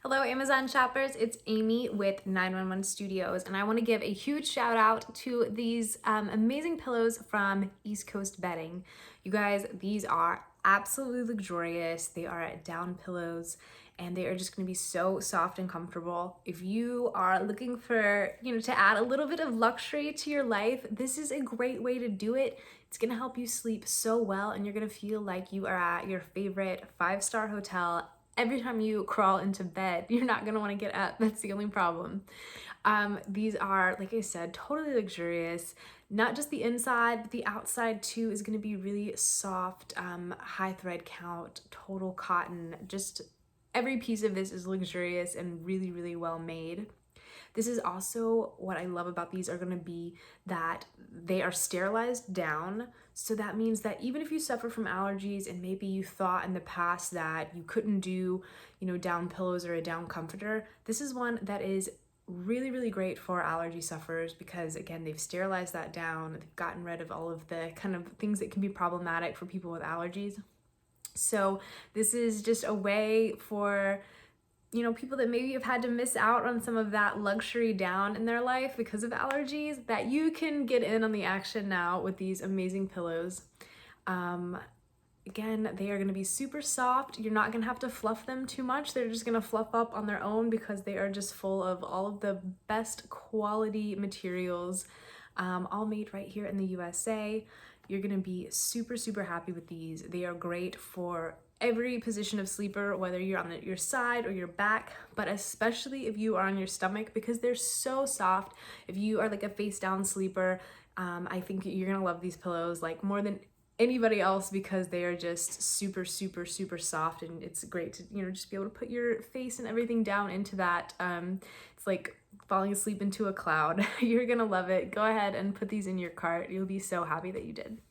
Hello, Amazon shoppers. It's Amy with 911 Studios, and I want to give a huge shout out to these amazing pillows from East Coast Bedding. You guys, these are absolutely luxurious. They are down pillows, and they are just going to be so soft and comfortable. If you are looking for, to add a little bit of luxury to your life, this is a great way to do it. It's going to help you sleep so well, and you're going to feel like you are at your favorite 5-star hotel. Every time you crawl into bed, you're not gonna wanna get up. That's the only problem. These are, like I said, totally luxurious. Not just the inside, but the outside too is gonna be really soft, high thread count, total cotton. Just every piece of this is luxurious and really, really well made. This is also what I love about these are going to be that they are sterilized down. So that means that even if you suffer from allergies and maybe you thought in the past that you couldn't do, down pillows or a down comforter, this is one that is really, really great for allergy sufferers because again, they've sterilized that down. They've gotten rid of all of the kind of things that can be problematic for people with allergies. So this is just a way for people that maybe have had to miss out on some of that luxury down in their life because of allergies, that you can get in on the action now with these amazing pillows. Again, they are going to be super soft. You're not going to have to fluff them too much. They're just going to fluff up on their own because they are just full of all of the best quality materials, all made right here in the USA. You're going to be super, super happy with these. They are great for every position of sleeper, whether you're on your side or your back, but especially if you are on your stomach because they're so soft. If you are like a face down sleeper, I think you're gonna love these pillows like more than anybody else because they are just super, super, super soft, and it's great to just be able to put your face and everything down into that. It's like falling asleep into a cloud. You're gonna love it. Go ahead and put these in your cart. You'll be so happy that you did.